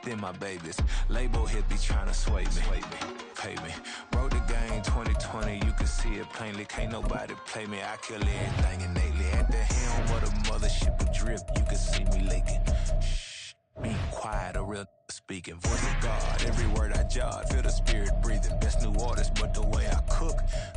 then my babies. Label hit be trying to sway me, pay me. Wrote the game 2020, you can see it plainly. Can't nobody play me, I kill everything innately. At the helm of the mothership of drip, you can see me leaking. Shh, be quiet, a real speaking. Voice of God, every word I jot, feel the spirit breathing. Best new orders, but the way I cook,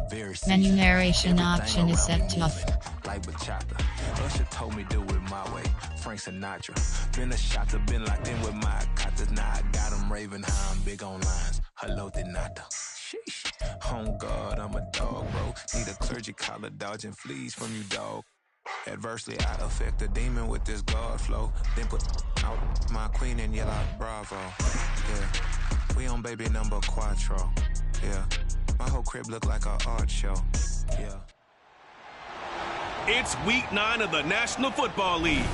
very Menu narration option is set to off. Like bachata, Usher told me do it my way. Frank Sinatra, been a shot to been locked in with my cotters. Now I got them raving how I'm big on lines. Hello, de nada. Sheesh. On God, I'm a dog, bro. Need a clergy collar, dodging fleas from you, dog. Adversely, I affect a demon with this God flow. Then put out my queen and yell out bravo. Yeah, we on baby number quattro. Yeah, my whole crib look like an art show. Yeah. It's week 9 of the National Football League,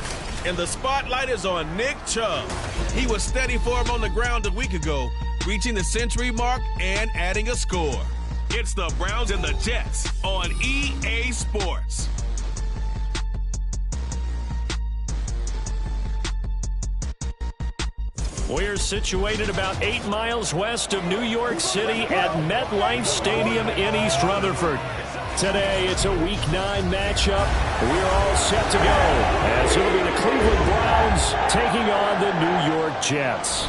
and the spotlight is on Nick Chubb. He was steady for him on the ground a week ago, reaching the century mark and adding a score. It's the Browns and the Jets on EA Sports. We're situated about 8 miles west of New York City at MetLife Stadium in East Rutherford. Today, it's a Week 9 matchup. We're all set to go, as it'll be the Cleveland Browns taking on the New York Jets.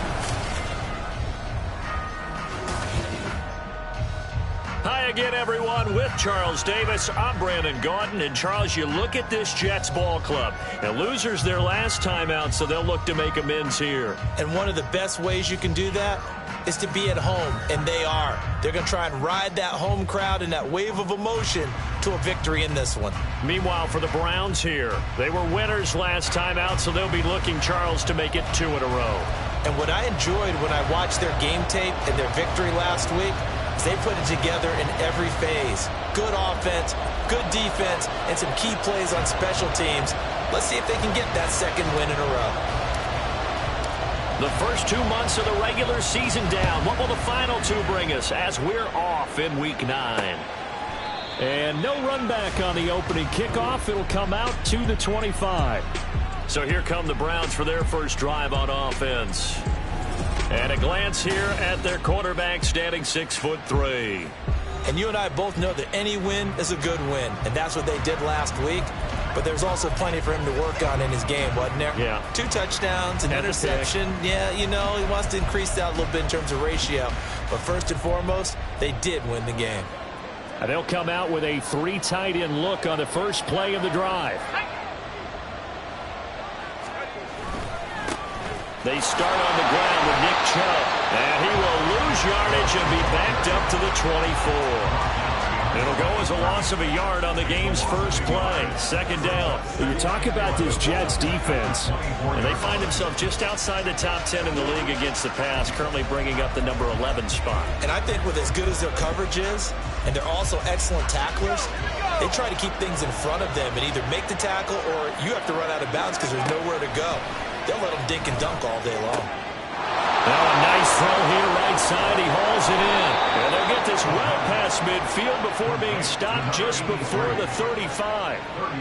Hi again, everyone. With Charles Davis, I'm Brandon Gaudin. And, Charles, you look at this Jets ball club. And losers their last time out, so they'll look to make amends here. And one of the best ways you can do that is to be at home, and they are. They're going to try and ride that home crowd and that wave of emotion to a victory in this one. Meanwhile, for the Browns here, they were winners last time out, so they'll be looking, Charles, to make it 2 in a row. And what I enjoyed when I watched their game tape and their victory last week is they put it together in every phase. Good offense, good defense, and some key plays on special teams. Let's see if they can get that second win in a row. The first 2 months of the regular season down. What will the final 2 bring us as we're off in Week 9? And no run back on the opening kickoff. It'll come out to the 25. So here come the Browns for their first drive on offense. And a glance here at their quarterback, standing 6'3". And you and I both know that any win is a good win, and that's what they did last week. But there's also plenty for him to work on in his game, wasn't there? Yeah. 2 touchdowns, an interception. Yeah, you know, he wants to increase that a little bit in terms of ratio. But first and foremost, they did win the game. And they'll come out with a 3 tight end look on the first play of the drive. They start on the ground with Nick Chubb. And he will lose yardage and be backed up to the 24. It'll go as a loss of a yard on the game's first play. Second down. You talk about this Jets defense. And they find themselves just outside the top 10 in the league against the pass, currently bringing up the number 11 spot. And I think with as good as their coverage is, and they're also excellent tacklers, they try to keep things in front of them and either make the tackle or you have to run out of bounds because there's nowhere to go. They'll let them dink and dunk all day long. Now a nice throw here right side. He hauls it in. And they'll get this well past midfield before being stopped just before the 35.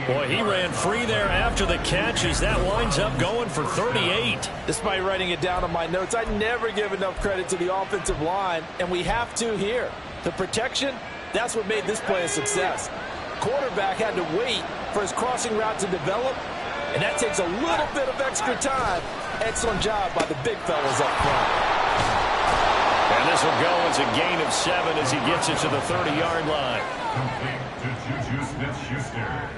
Boy, he ran free there after the catch as that winds up going for 38. Despite writing it down on my notes, I never give enough credit to the offensive line, and we have to here. The protection, that's what made this play a success. Quarterback had to wait for his crossing route to develop, and that takes a little bit of extra time. Excellent job by the big fellas up front. And this will go as a gain of 7 as he gets it to the 30-yard line. Complete to Juju Smith-Schuster.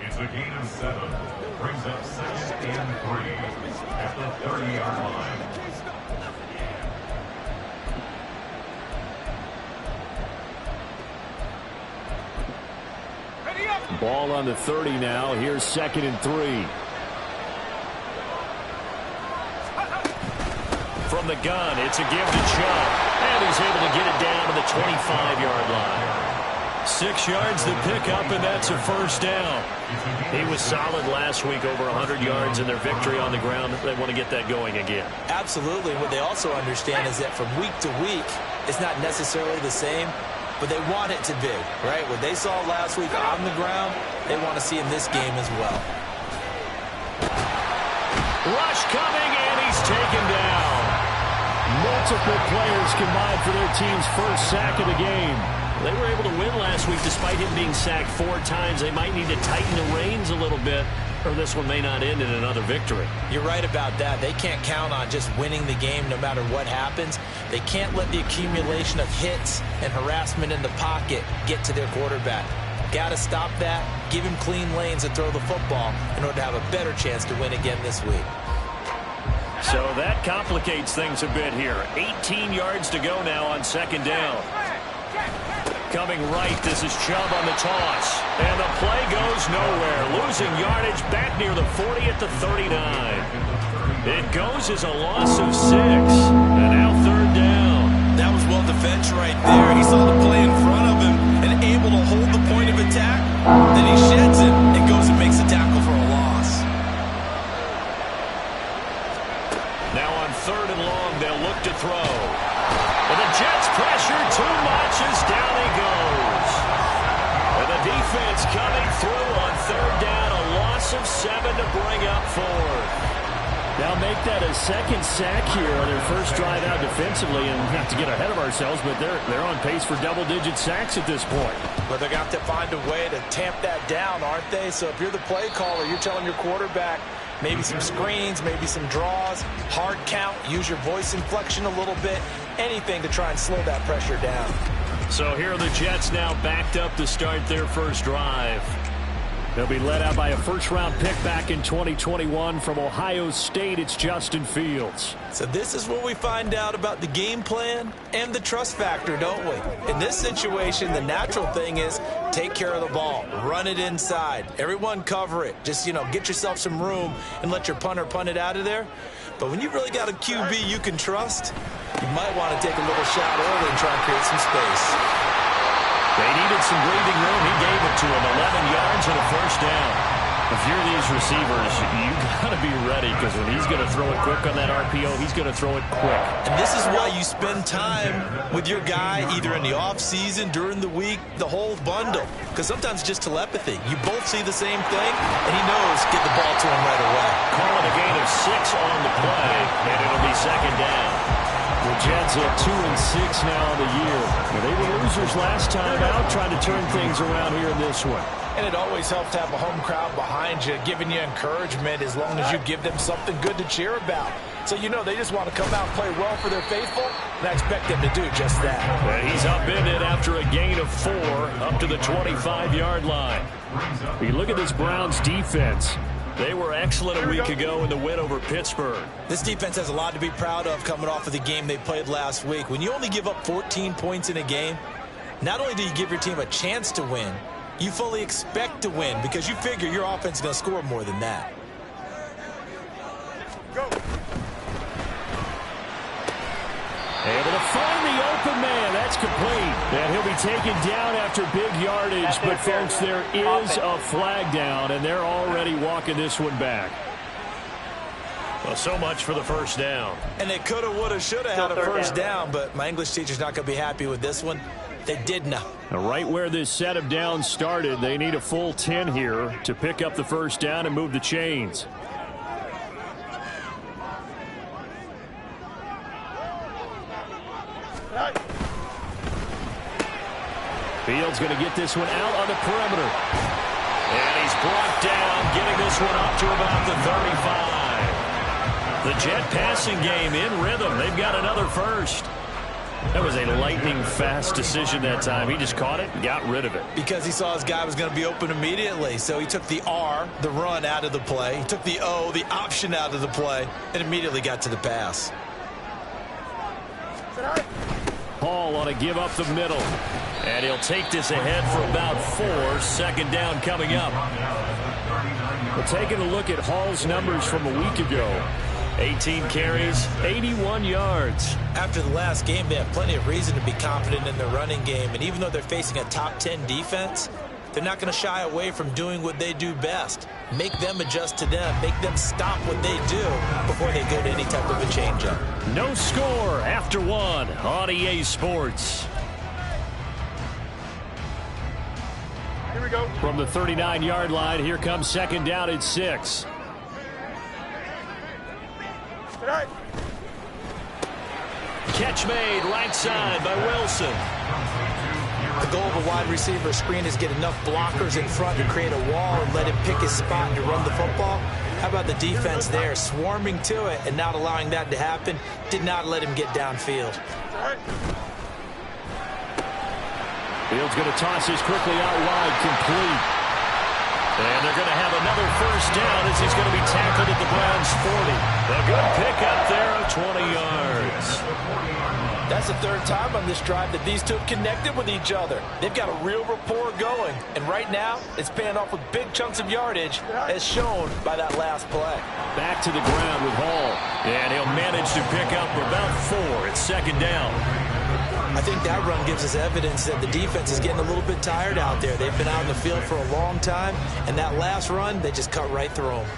It's a gain of 7. Brings up 2nd and 3 at the 30-yard line. Ball on the 30 now. Here's 2nd and 3. From the gun, it's a give to Chubb. And he's able to get it down to the 25-yard line. 6 yards to pick up, and that's a first down. He was solid last week, over 100 yards in their victory on the ground. They want to get that going again. Absolutely. What they also understand is that from week to week, it's not necessarily the same, but they want it to be, right? What they saw last week on the ground, they want to see in this game as well. Rush coming, and he's taken down. multiple players combined for their team's first sack of the game. They were able to win last week despite him being sacked 4 times. They might need to tighten the reins a little bit, or this one may not end in another victory. You're right about that. They can't count on just winning the game no matter what happens. They can't let the accumulation of hits and harassment in the pocket get to their quarterback. Got to stop that, give him clean lanes to throw the football in order to have a better chance to win again this week. So that complicates things a bit here. 18 yards to go now on second down. Coming right, this is Chubb on the toss. And the play goes nowhere. Losing yardage back near the 40 at the 39. It goes as a loss of 6. And now third down. That was well defense right there. He saw the play in front of him and able to hold the point of attack. Then he sheds it and goes and makes a tackle for a loss. Now on third and long, they'll look to throw. And the Jets pressure too much as down he goes. And the defense coming through on third down. A loss of 7 to bring up fourth. Now make that a second sack here on their first drive out defensively, and not to get ahead of ourselves, but they're on pace for double-digit sacks at this point. But they're going to have to find a way to tamp that down, aren't they? So if you're the play caller, you're telling your quarterback maybe some screens, maybe some draws, hard count, use your voice inflection a little bit, anything to try and slow that pressure down. So here are the Jets now backed up to start their first drive. They'll be led out by a first-round pick back in 2021 from Ohio State. It's Justin Fields. So this is where we find out about the game plan and the trust factor, don't we? In this situation, the natural thing is take care of the ball. Run it inside. Everyone cover it. Just, get yourself some room and let your punter punt it out of there. But when you really got a QB you can trust, you might want to take a little shot early and try and create some space. They needed some breathing room. He gave it to him. 11 yards and a first down. If you're these receivers, you got to be ready, because when he's going to throw it quick on that RPO, he's going to throw it quick. And this is why you spend time with your guy either in the offseason, during the week, the whole bundle. Because sometimes it's just telepathy. You both see the same thing, and he knows get the ball to him right away. Call it a gain of 6 on the play, and it'll be second down. The Jets at 2-6 now on the year. They were losers last time out, trying to turn things around here in this one. And it always helps to have a home crowd behind you, giving you encouragement as long as you give them something good to cheer about. So they just want to come out and play well for their faithful, and I expect them to do just that. And he's upended after a gain of 4 up to the 25-yard line. You look at this Browns defense. They were excellent a week ago in the win over Pittsburgh. This defense has a lot to be proud of coming off of the game they played last week. When you only give up 14 points in a game, not only do you give your team a chance to win, you fully expect to win because you figure your offense is going to score more than that. Go. Able to find the open man. That's complete. And he'll be taken down after big yardage. But, folks, there is a flag down, and they're already walking this one back. Well, so much for the first down. And they could have, would have, should have had a first down, but my English teacher's not going to be happy with this one. They did not. Right where this set of downs started, they need a full 10 here to pick up the first down and move the chains. Fields going to get this one out on the perimeter. And he's brought down, getting this one up to about the 35. The Jet passing game in rhythm. They've got another first. That was a lightning-fast decision that time. He just caught it and got rid of it. Because he saw his guy was going to be open immediately. So he took the R, the run, out of the play. He took the O, the option, out of the play, and immediately got to the pass. Hall on a give up the middle. And he'll take this ahead for about 4. Second down coming up. We're taking a look at Hall's numbers from a week ago. 18 carries, 81 yards. After the last game, they have plenty of reason to be confident in their running game. And even though they're facing a top 10 defense, they're not going to shy away from doing what they do best. Make them adjust to them. Make them stop what they do before they go to any type of a changeup. No score after 1 on EA Sports. Here we go. From the 39-yard line, here comes second down at 6. Catch made right side by Wilson. The goal of a wide receiver screen is get enough blockers in front to create a wall and let him pick his spot and to run the football. How about the defense there, swarming to it and not allowing that to happen? Did not let him get downfield. Fields going to toss this quickly out wide, complete. And they're going to have another first down as he's going to be tackled at the Browns' 40. A good pickup there of 20 yards. That's the third time on this drive that these two have connected with each other. They've got a real rapport going. And right now, it's paying off with big chunks of yardage, as shown by that last play. Back to the ground with Hall. And he'll manage to pick up about 4. It's second down. I think that run gives us evidence that the defense is getting a little bit tired out there. They've been out in the field for a long time, and that last run, they just cut right through them.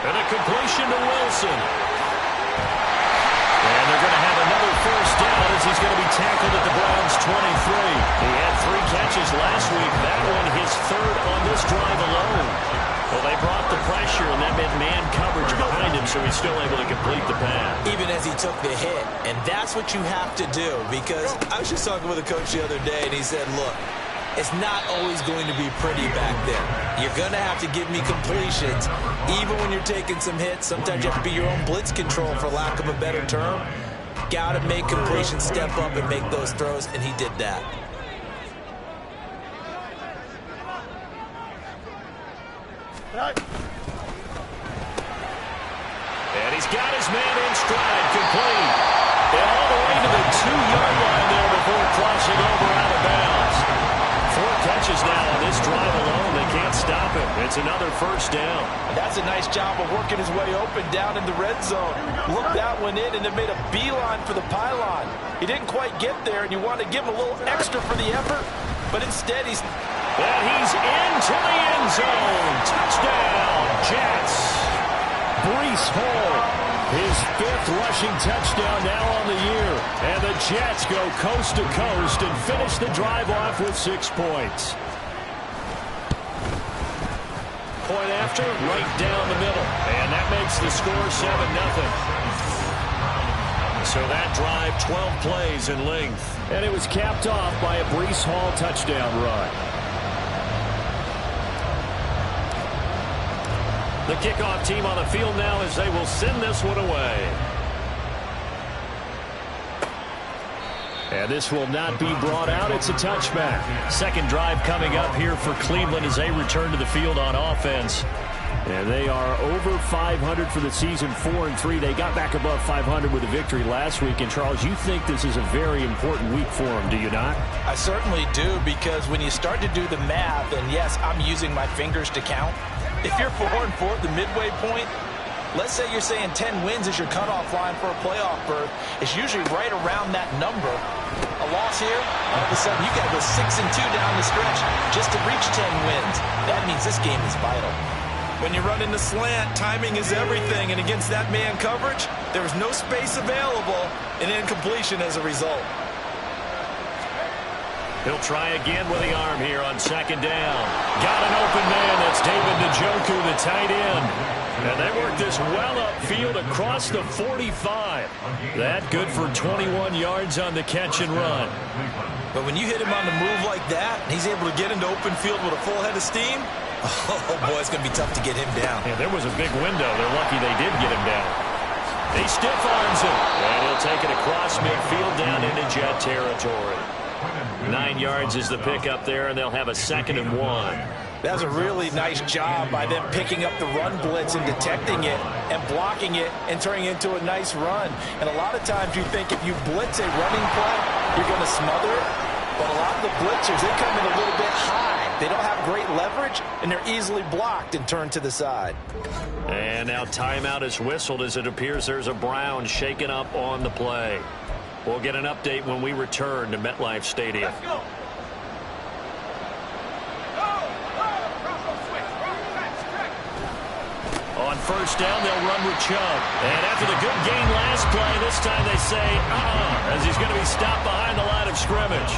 And a completion to Wilson. And they're going to have another first down as he's going to be tackled at the Browns' 23. He had 3 catches last week. That one his 3rd on this drive alone. Well, they brought the pressure, and that meant man coverage behind him, so he's still able to complete the pass. Even as he took the hit. And that's what you have to do, because I was just talking with a coach the other day, and he said, look, it's not always going to be pretty back there. You're going to have to give me completions. Even when you're taking some hits, sometimes you have to be your own blitz control, for lack of a better term. Got to make completions, step up, and make those throws, and he did that. And he's got his man in stride, complete. And all the way to the 2-yard line there before crossing over out of bounds. 4 catches now on this drive alone. They can't stop him. It's another first down. That's a nice job of working his way open down in the red zone. Looked that one in and then made a beeline for the pylon. He didn't quite get there, and you want to give him a little extra for the effort, but instead he's... And he's into the end zone. Touchdown, Jets. Breece Hall, his 5th rushing touchdown now on the year. And the Jets go coast to coast and finish the drive off with 6 points. Point after, right down the middle. And that makes the score 7-0. So that drive, 12 plays in length. And it was capped off by a Breece Hall touchdown run. The kickoff team on the field now as they will send this one away. And this will not be brought out. It's a touchback. Second drive coming up here for Cleveland as they return to the field on offense. And they are over 500 for the season, 4-3. They got back above 500 with a victory last week. And, Charles, you think this is a very important week for them, do you not? I certainly do, because when you start to do the math, and yes, I'm using my fingers to count. If you're 4-4 at the midway point, let's say you're saying 10 wins is your cutoff line for a playoff berth. It's usually right around that number. A loss here, all of a sudden you got to go 6-2 down the stretch just to reach 10 wins. That means this game is vital. When you run in the slant, timing is everything, and against that man coverage, there's no space available, and incompletion as a result. He'll try again with the arm here on second down. Got an open man. That's David Njoku, the tight end. And they work this well upfield across the 45. That good for 21 yards on the catch and run. But when you hit him on the move like that, and he's able to get into open field with a full head of steam, oh boy, it's going to be tough to get him down. Yeah, there was a big window. They're lucky they did get him down. He stiff arms him. And he'll take it across midfield down into Jet territory. 9 yards is the pickup there, and they'll have a 2nd and 1. That's a really nice job by them picking up the run blitz and detecting it and blocking it and turning it into a nice run. And a lot of times you think if you blitz a running play, you're going to smother it. But a lot of the blitzers, they come in a little bit high. They don't have great leverage, and they're easily blocked and turned to the side. And now timeout is whistled as it appears there's a Brown shaken up on the play. We'll get an update when we return to MetLife Stadium. Let's go. On first down, they'll run with Chubb. And after the good gain last play, this time they say, as he's going to be stopped behind the line of scrimmage.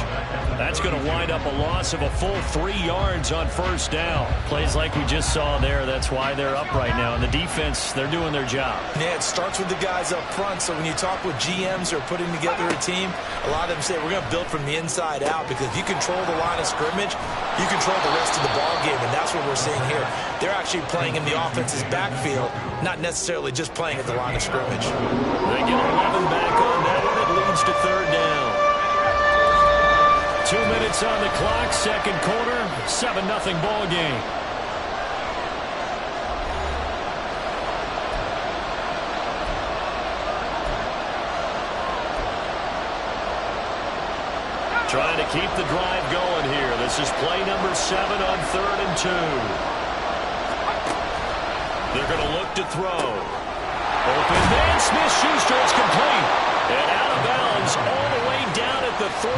That's going to wind up a loss of a full 3 yards on first down. Plays like we just saw there, that's why they're up right now. And the defense, they're doing their job. Yeah, it starts with the guys up front. So when you talk with GMs who are putting together a team, a lot of them say we're going to build from the inside out, because if you control the line of scrimmage, you control the rest of the ball game, and that's what we're seeing here. They're actually playing in the offense's backfield, not necessarily just playing at the line of scrimmage. They get 11 back on that one. It leads to third down. 2 minutes on the clock, second quarter, 7-0 ball game. Trying to keep the drive going here. This is play number 7 on 3rd and 2. They're going to look to throw. Open man, Smith-Schuster is complete. And out of bounds all the way down at the 3.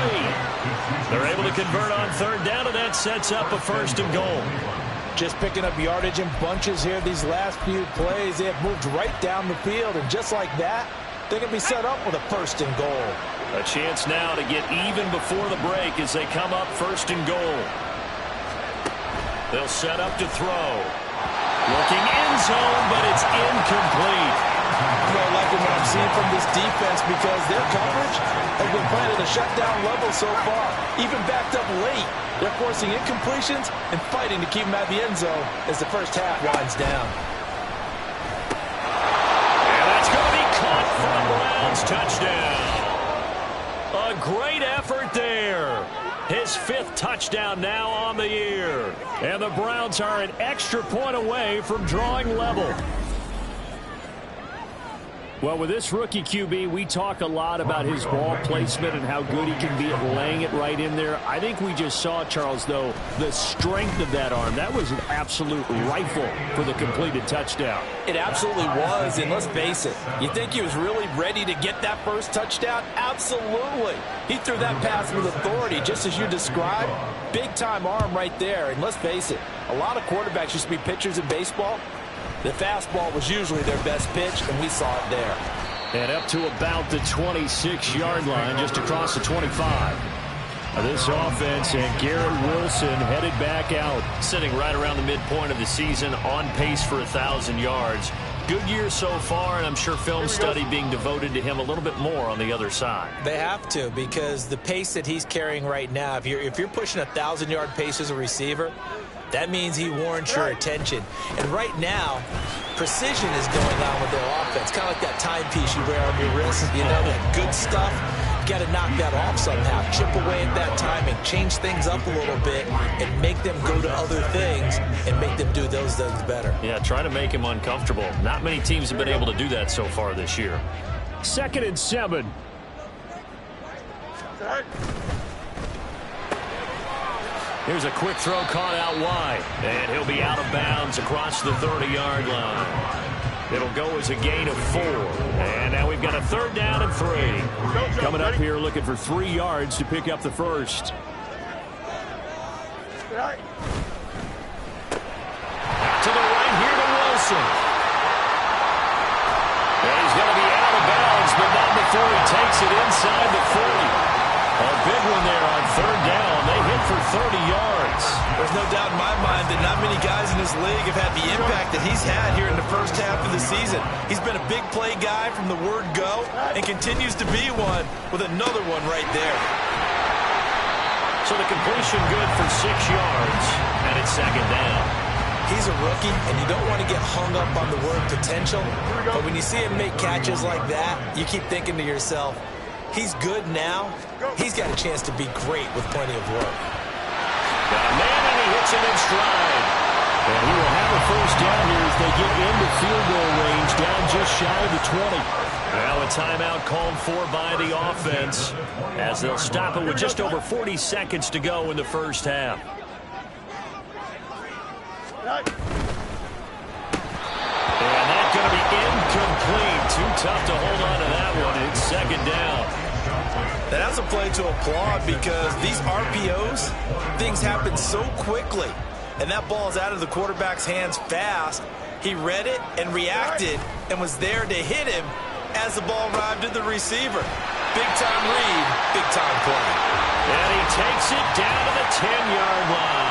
They're able to convert on third down, and that sets up a 1st and goal. Just picking up yardage in bunches here these last few plays. They have moved right down the field, and just like that, they're going to be set up with a 1st and goal. A chance now to get even before the break as they come up 1st and goal. They'll set up to throw. Looking end zone, but it's incomplete. Well, liking what I'm seeing from this defense, because their coverage has been playing at a shutdown level so far. Even backed up late, they're forcing incompletions and fighting to keep them at the end zone as the first half winds down. And that's going to be caught for a Browns touchdown. A great effort there. His 5th touchdown now on the year. And the Browns are an extra point away from drawing level. Well, with this rookie QB, we talk a lot about his ball placement and how good he can be at laying it right in there. I think we just saw, Charles, though, the strength of that arm. That was an absolute rifle for the completed touchdown. It absolutely was, and let's face it, you think he was really ready to get that first touchdown? Absolutely. He threw that pass with authority, just as you described. Big-time arm right there, and let's face it, a lot of quarterbacks used to be pitchers in baseball. The fastball was usually their best pitch, and we saw it there. And up to about the 26-yard line, just across the 25. This offense and Garrett Wilson headed back out. Sitting right around the midpoint of the season, on pace for 1,000 yards. Good year so far, and I'm sure film study being devoted to him a little bit more on the other side. They have to, because the pace that he's carrying right now, if you're pushing a 1,000-yard pace as a receiver, that means he warrants your attention. And right now, precision is going on with their offense. Kind of like that timepiece you wear on your wrist. You know, that good stuff. You got to knock that off somehow. Chip away at that timing. Change things up a little bit and make them go to other things and make them do those things better. Yeah, try to make him uncomfortable. Not many teams have been able to do that so far this year. 2nd and 7. Here's a quick throw caught out wide. And he'll be out of bounds across the 30-yard line. It'll go as a gain of 4. And now we've got a 3rd down and 3. Coming up here looking for 3 yards to pick up the first. Out to the right here to Wilson. And he's going to be out of bounds, but not before he takes it inside the 40. A big one there on 3rd down. They hit for 30 yards. There's no doubt in my mind that not many guys in this league have had the impact that he's had here in the first half of the season. He's been a big play guy from the word go and continues to be one with another one right there. So the completion good for 6 yards, and it's 2nd down. He's a rookie, and you don't want to get hung up on the word potential, but when you see him make catches like that, you keep thinking to yourself, he's good now. He's got a chance to be great with plenty of work. Got a man, and he hits him in stride. And he will have a first down here as they get into field goal range, down just shy of the 20. Now a timeout called for by the offense as they'll stop it with just over 40 seconds to go in the first half. And that's going to be incomplete. Too tough to hold on to that one. It's 2nd down. That's a play to applaud, because these RPOs, things happen so quickly. And that ball is out of the quarterback's hands fast. He read it and reacted and was there to hit him as the ball arrived to the receiver. Big-time read, big-time play. And he takes it down to the 10-yard line.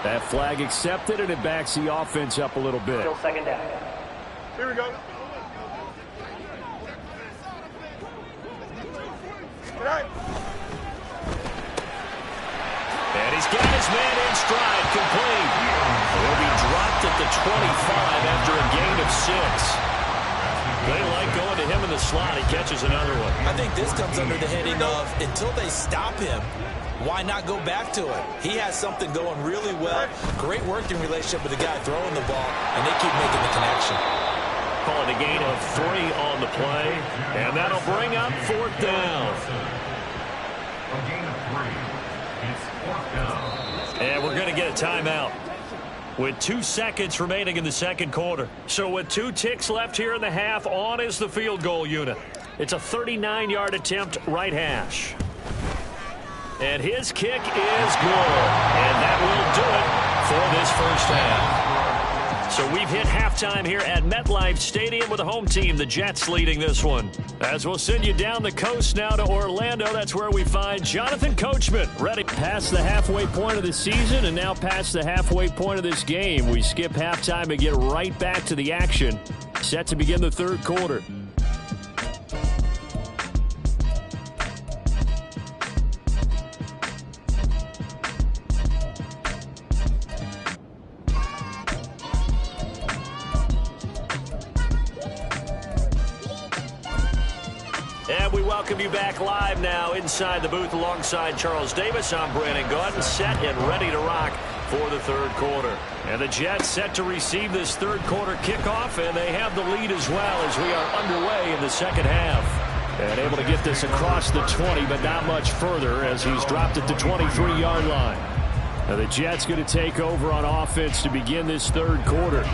That flag accepted, and it backs the offense up a little bit. Still second down. Here we go. All right. And he's got his man in stride, complete. He'll be dropped at the 25 after a gain of 6. They like going to him in the slot. He catches another one. I think this comes under the heading of until they stop him, why not go back to it? He has something going really well. Great working relationship with the guy throwing the ball, and they keep making the connection. Call it a gain of 3 on the play, and that'll bring up 4th down. A gain of 3. It's 4th down. And we're going to get a timeout with 2 seconds remaining in the second quarter. So with 2 ticks left here in the half, on is the field goal unit. It's a 39-yard attempt, right hash. And his kick is good. And that will do it for this first half. So we've hit halftime here at MetLife Stadium with the home team, the Jets, leading this one. As we'll send you down the coast now to Orlando, that's where we find Jonathan Coachman ready. Past the halfway point of the season and now past the halfway point of this game. We skip halftime and get right back to the action. Set to begin the third quarter. And we welcome you back live now inside the booth alongside Charles Davis. I'm Brandon Gaudin, set and ready to rock for the third quarter. And the Jets set to receive this third quarter kickoff, and they have the lead as well as we are underway in the second half. And able to get this across the 20, but not much further as he's dropped at the 23-yard line. Now the Jets going to take over on offense to begin this third quarter.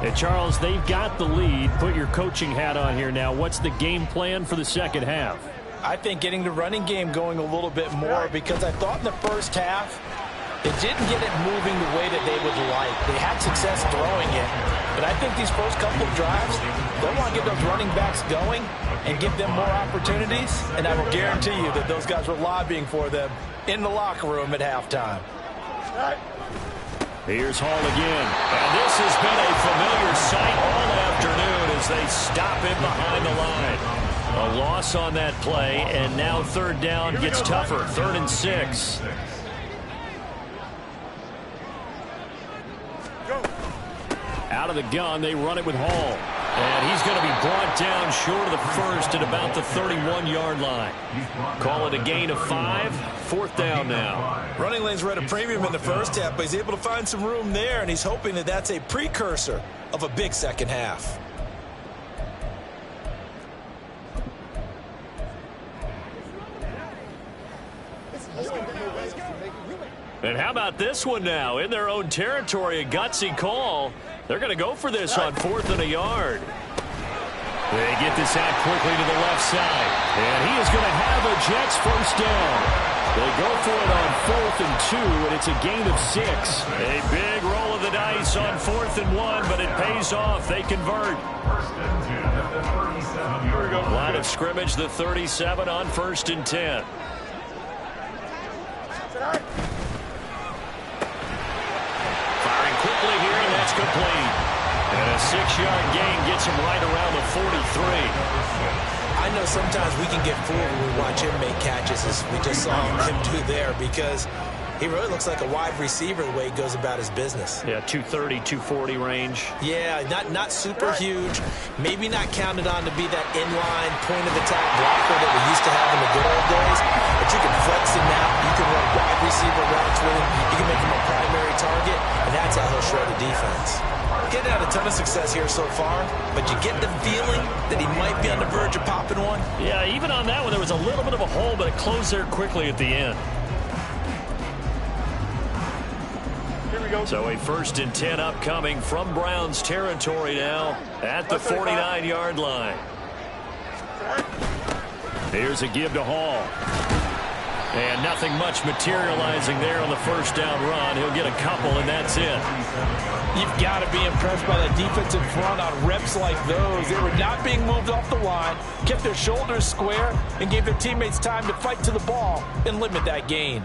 And Charles, they've got the lead. Put your coaching hat on here now. What's the game plan for the second half? I think getting the running game going a little bit more, because I thought in the first half they didn't get it moving the way that they would like. They had success throwing it, but I think these first couple of drives, they want to get those running backs going and give them more opportunities, and I will guarantee you that those guys were lobbying for them in the locker room at halftime. Here's Hall again. And this has been a familiar sight all afternoon as they stop him behind the line. A loss on that play, and now third down gets tougher. 3rd and 6. Out of the gun, they run it with Hall. And he's going to be brought down short of the first at about the 31-yard line. Call it a gain of 5. 4th down now. Running lanes were at a premium in the first half, but he's able to find some room there, and he's hoping that that's a precursor of a big second half. And how about this one now? In their own territory, a gutsy call. They're going to go for this on 4th and a yard. They get this out quickly to the left side. And he is going to have a Jets first down. They go for it on 4th and 2, and it's a gain of 6. A big roll of the dice on 4th and 1, but it pays off. They convert. Line of scrimmage, the 37 on 1st and 10. Firing quickly here, and that's complete. And a 6-yard gain gets him right around the 43. I know sometimes we can get fooled when we watch him make catches, as we just saw him do there, because he really looks like a wide receiver the way he goes about his business. Yeah, 230, 240 range. Yeah, not super huge. Maybe not counted on to be that inline point-of-attack blocker that we used to have in the good old days. But you can flex him out. You can run wide receiver routes with him. You can make him a primary target, and that's how he'll shred a defense. Getting out a ton of success here so far, but you get the feeling that he might be on the verge of popping one. Yeah, even on that one, there was a little bit of a hole, but it closed there quickly at the end. So a 1st and 10 upcoming from Browns territory now at the 49-yard line. Here's a give to Hall. And nothing much materializing there on the first down run. He'll get a couple, and that's it. You've got to be impressed by the defense in front on reps like those. They were not being moved off the line, kept their shoulders square, and gave their teammates time to fight to the ball and limit that gain.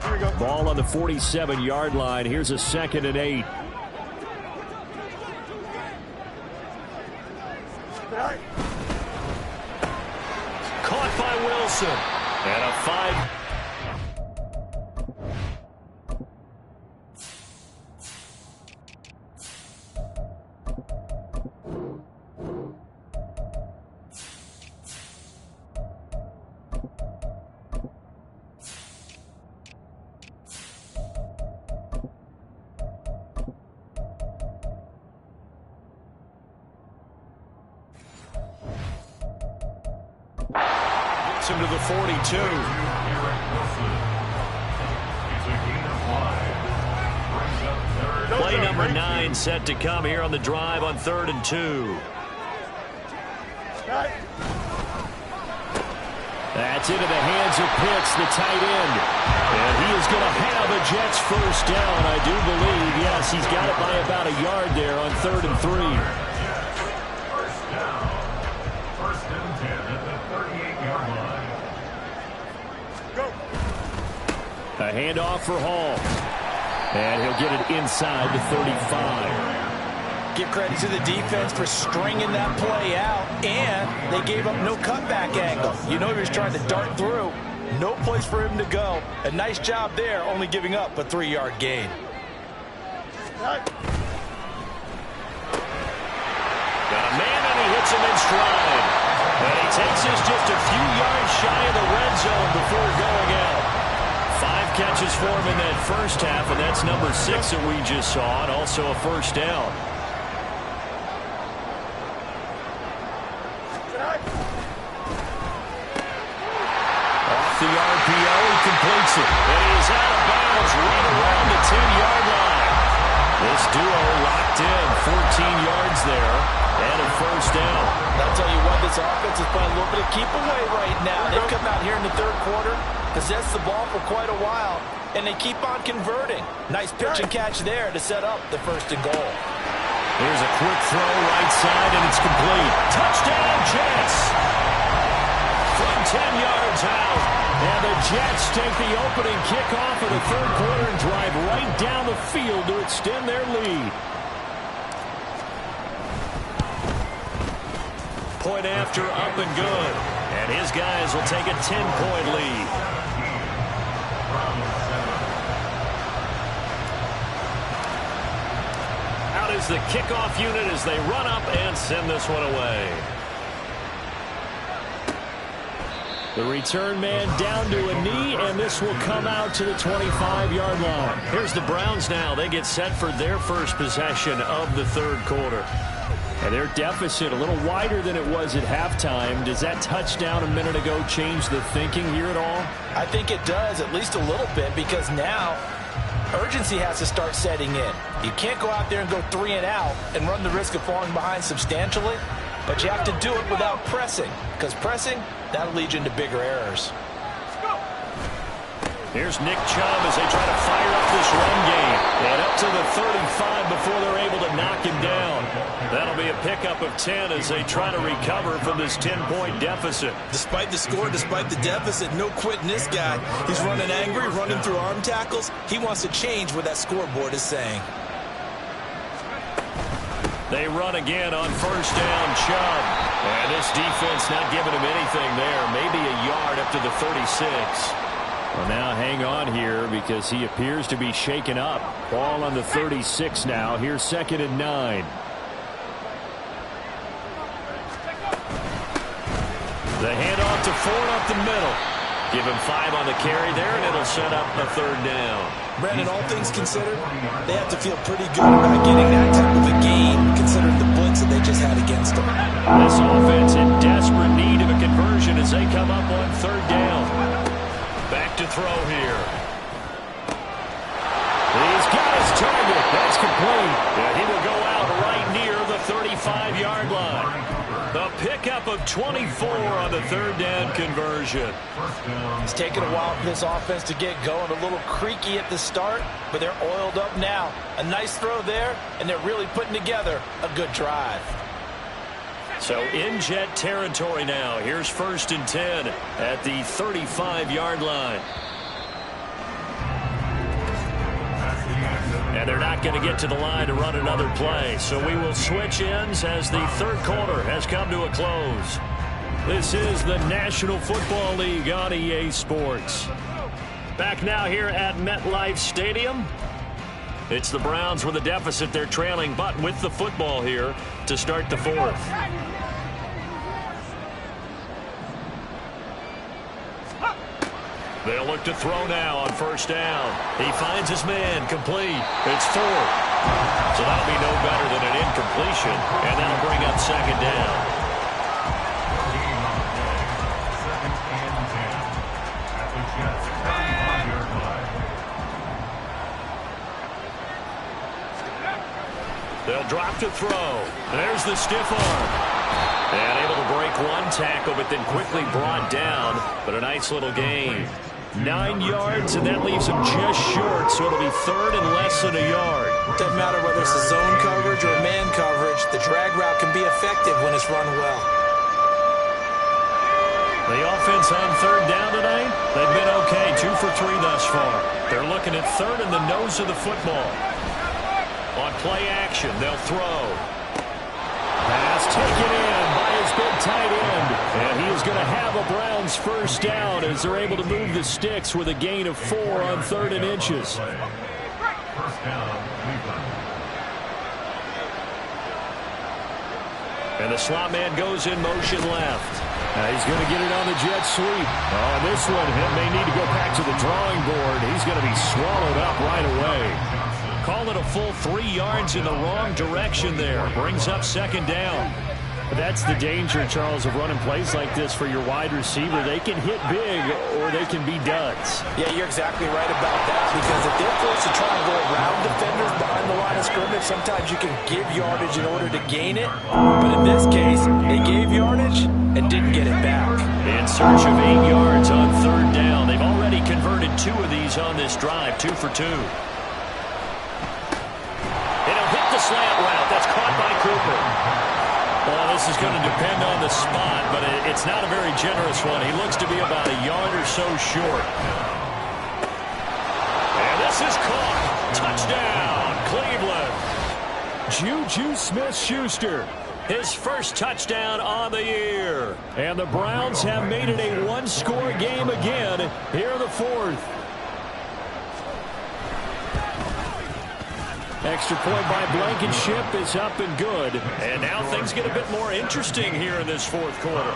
Here we go. Ball on the 47-yard line. Here's a 2nd and 8. Caught by Wilson. And a 5. Him to the 42. Play number 9 set to come here on the drive on 3rd and 2. That's into the hands of Pitts, the tight end. And he is going to have a Jets first down, I do believe. Yes, he's got it by about a yard there on 3rd and 3. A handoff for Hall. And he'll get it inside the 35. Give credit to the defense for stringing that play out, and they gave up no cutback angle. You know he was trying to dart through. No place for him to go. A nice job there, only giving up a 3-yard gain. Got a man, and he hits him in stride. And he takes us just a few yards shy of the red zone before going out. 5 catches for him in that first half, and that's number 6 that we just saw, and also a first down. Off the RPO, he completes it. And he is out of bounds right around the 10-yard line. This duo locked in, 14 yards there, and a first down. I'll tell you what, this offense is playing a little bit of keep away right now. They've come out here in the 3rd quarter, possessed the ball for quite a while, and they keep on converting. Nice pitch and catch there to set up the 1st and goal. Here's a quick throw right side, and it's complete. Touchdown, Jets! From 10 yards out, and the Jets take the opening kickoff of the 3rd quarter and drive right down the field to extend their lead. Point after, up and good. And his guys will take a 10-point lead. Out is the kickoff unit as they run up and send this one away. The return man down to a knee, and this will come out to the 25-yard line. Here's the Browns now. They get set for their first possession of the 3rd quarter. And their deficit a little wider than it was at halftime. Does that touchdown a minute ago change the thinking here at all? I think it does, at least a little bit, because now urgency has to start setting in. You can't go out there and go 3 and out and run the risk of falling behind substantially, but you have to do it without pressing, because pressing, that'll lead you into bigger errors. Here's Nick Chubb as they try to fire up this run game. And up to the 35 before they're able to knock him down. That'll be a pickup of 10 as they try to recover from this 10-point deficit. Despite the score, despite the deficit, no quitting this guy. He's running angry, running through arm tackles. He wants to change what that scoreboard is saying. They run again on first down, Chubb. And this defense not giving him anything there. Maybe a yard up to the 36. Well, now hang on here because he appears to be shaken up. Ball on the 36 now. Here's 2nd and 9. The handoff to Ford up the middle. Give him 5 on the carry there, and it'll set up a 3rd down. Brandon, all things considered, they have to feel pretty good about getting that type of a game, considering the blitz that they just had against them. This offense in desperate need of a conversion as they come up on 3rd down. Back to throw here. He's got his target. That's complete. And he will go out right near the 35-yard line. The pickup of on the third down conversion. It's taken a while for this offense to get going. A little creaky at the start, but they're oiled up now. A nice throw there, and they're really putting together a good drive. So in Jet territory now. Here's 1st and 10 at the 35-yard line. And they're not going to get to the line to run another play. So we will switch ends as the third quarter has come to a close. This is the National Football League on EA Sports. Back now here at MetLife Stadium. It's the Browns with a deficit. They're trailing, but with the football here to start the fourth. They'll look to throw now on 1st down. He finds his man, complete. It's 4. So that'll be no better than an incompletion, and that'll bring up 2nd down. They'll drop to throw. There's the stiff arm. And able to break one tackle, but then quickly brought down. But a nice little gain. 9 yards, and that leaves him just short, so it'll be 3rd and less than a yard. Doesn't matter whether it's a zone coverage or man coverage. The drag route can be effective when it's run well. The offense on 3rd down tonight, they've been okay. 2 for 3 thus far. They're looking at 3rd and the nose of the football. On play action, they'll throw. Pass taken in by his big tight end. And he is going to have a Browns 1st down as they're able to move the sticks with a gain of 4 on 3rd and inches. 1st down, Cleveland. And the slot man goes in motion left. He's going to get it on the jet sweep. On this one, he may need to go back to the drawing board. He's going to be swallowed up right away. Call it a full 3 yards in the wrong direction there. Brings up 2nd down. That's the danger, Charles, of running plays like this for your wide receiver. They can hit big or they can be duds. Yeah, you're exactly right about that, because if they're forced to try and go around defenders behind the line of scrimmage, sometimes you can give yardage in order to gain it. But in this case, they gave yardage and didn't get it back. In search of 8 yards on 3rd down. They've already converted 2 of these on this drive, 2 for 2. It'll hit the slant route. That's caught by Cooper. Well, this is going to depend on the spot, but it's not a very generous one. He looks to be about a yard or so short. And this is caught. Touchdown, Cleveland. Juju Smith-Schuster, his 1st touchdown on the year. And the Browns have made it a 1-score game again here in the 4th. Extra point by Blankenship is up and good. And now things get a bit more interesting here in this 4th quarter.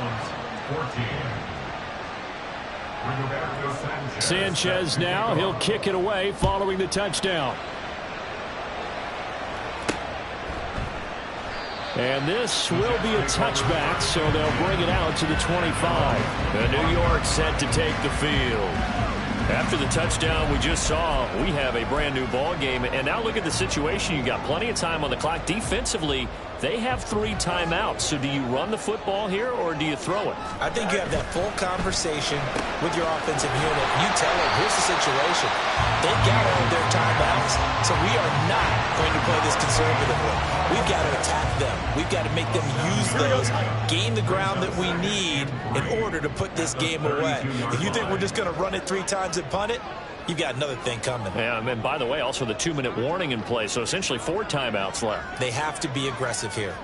Sanchez now, he'll kick it away following the touchdown. And this will be a touchback, so they'll bring it out to the 25. And New York set to take the field. After the touchdown we just saw, we have a brand new ball game. And now look at the situation. You got plenty of time on the clock. Defensively, they have 3 timeouts. So do you run the football here or do you throw it? I think you have that full conversation with your offensive unit. You tell them, here's the situation. They've got all their timeouts, so we are not going to play this conservatively. We've got to attack them. We've got to make them use those, gain the ground that we need in order to put this game away. If you think we're just going to run it 3 times and punt it, you've got another thing coming. Yeah, and by the way, also the 2-minute warning in play, so essentially 4 timeouts left. They have to be aggressive here.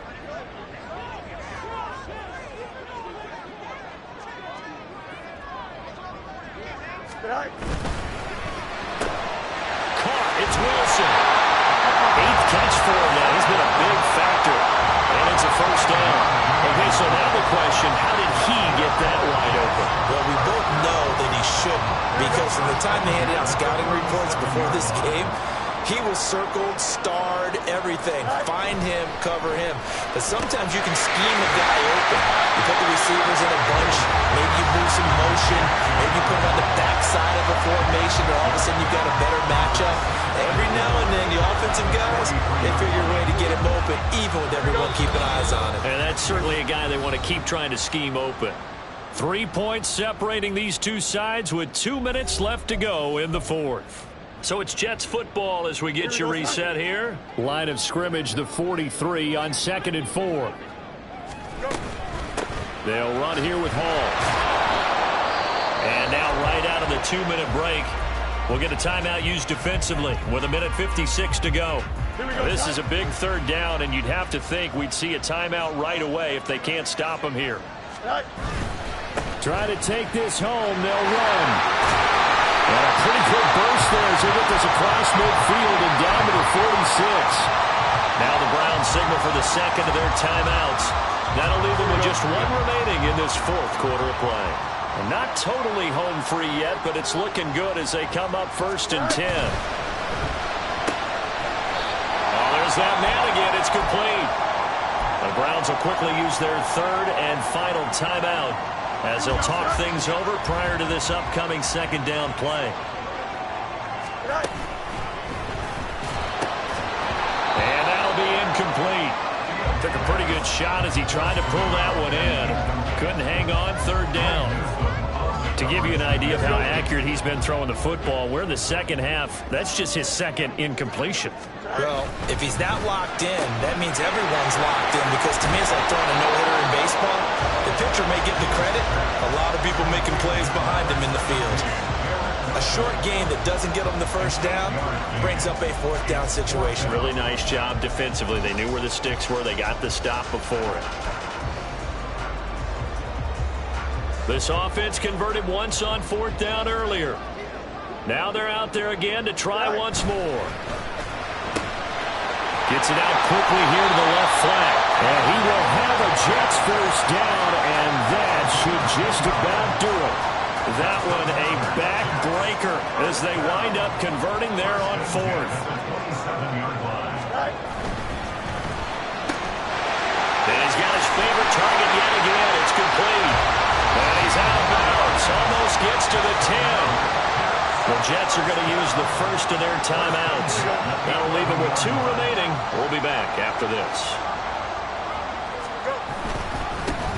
Caught, it's Wilson. 8th catch for him now. He's been a big factor, and it's a 1st down. Okay, so now the question, how did he get that wide open? Well, we both know that he shouldn't, because from the time they handed out scouting reports before this game, he was circled, starred, everything. Find him, cover him. But sometimes you can scheme a guy open. You put the receivers in a bunch, maybe you move some motion motion. Maybe put them on the backside of a formation, or all of a sudden you've got a better matchup. Every now and then, the offensive guys, they figure a way to get him open, even with everyone keeping eyes on him. And that's certainly a guy they want to keep trying to scheme open. 3 points separating these two sides with 2 minutes left to go in the fourth. So it's Jets football as we get you reset here. Line of scrimmage, the 43 on 2nd and 4. They'll run here with Hall. And now right out of the 2-minute break, we'll get a timeout used defensively with 1:56 to go. This is a big 3rd down, and you'd have to think we'd see a timeout right away if they can't stop them here. Try to take this home. They'll run. And a pretty quick burst there as they get this across midfield and down to the 46. Now the Browns signal for the second of their timeouts. That'll leave them with just 1 remaining in this 4th quarter of play. And not totally home free yet, but it's looking good as they come up 1st and 10. Oh, there's that man again. It's complete. The Browns will quickly use their 3rd and final timeout as they'll talk things over prior to this upcoming 2nd down play. And that'll be incomplete. Took a pretty good shot as he tried to pull that one in. Couldn't hang on, 3rd down. To give you an idea of how accurate he's been throwing the football, we're in the second half. That's just his 2nd incompletion. Well, if he's not locked in, that means everyone's locked in, because to me it's like throwing a no-hitter in baseball. The pitcher may get the credit. A lot of people making plays behind him in the field. A short game that doesn't get them the 1st down brings up a 4th down situation. Really nice job defensively. They knew where the sticks were. They got the stop before it. This offense converted once on 4th down earlier. Now they're out there again to try once more. Gets it out quickly here to the left flank. And he will have a Jets 1st down, and that should just about do it. That one a backbreaker as they wind up converting there on 4th. And he's got his favorite target yet again. It's complete. And he's out of bounds. Almost gets to the 10. The Jets are going to use the 1st of their timeouts. That'll leave them with 2 remaining. We'll be back after this.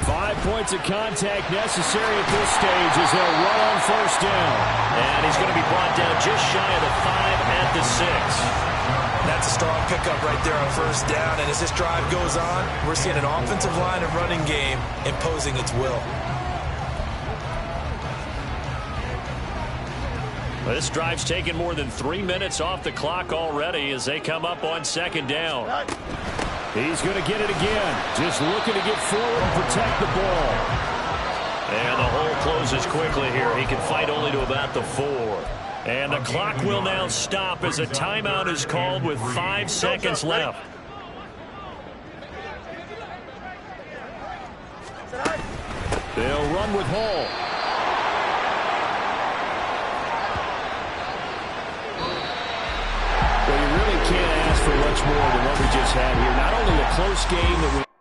5 points of contact necessary at this stage as they'll run on 1st down. And he's going to be brought down just shy of the 5 at the 6. That's a strong pickup right there on 1st down. And as this drive goes on, we're seeing an offensive line and running game imposing its will. This drive's taken more than 3 minutes off the clock already as they come up on 2nd down. He's going to get it again. Just looking to get forward and protect the ball. And the hole closes quickly here. He can fight only to about the 4. And the clock will now stop as a timeout is called with 5 seconds left. They'll run with Hall. Well, you really can't ask for much more than what we just had here. Not only a close game that we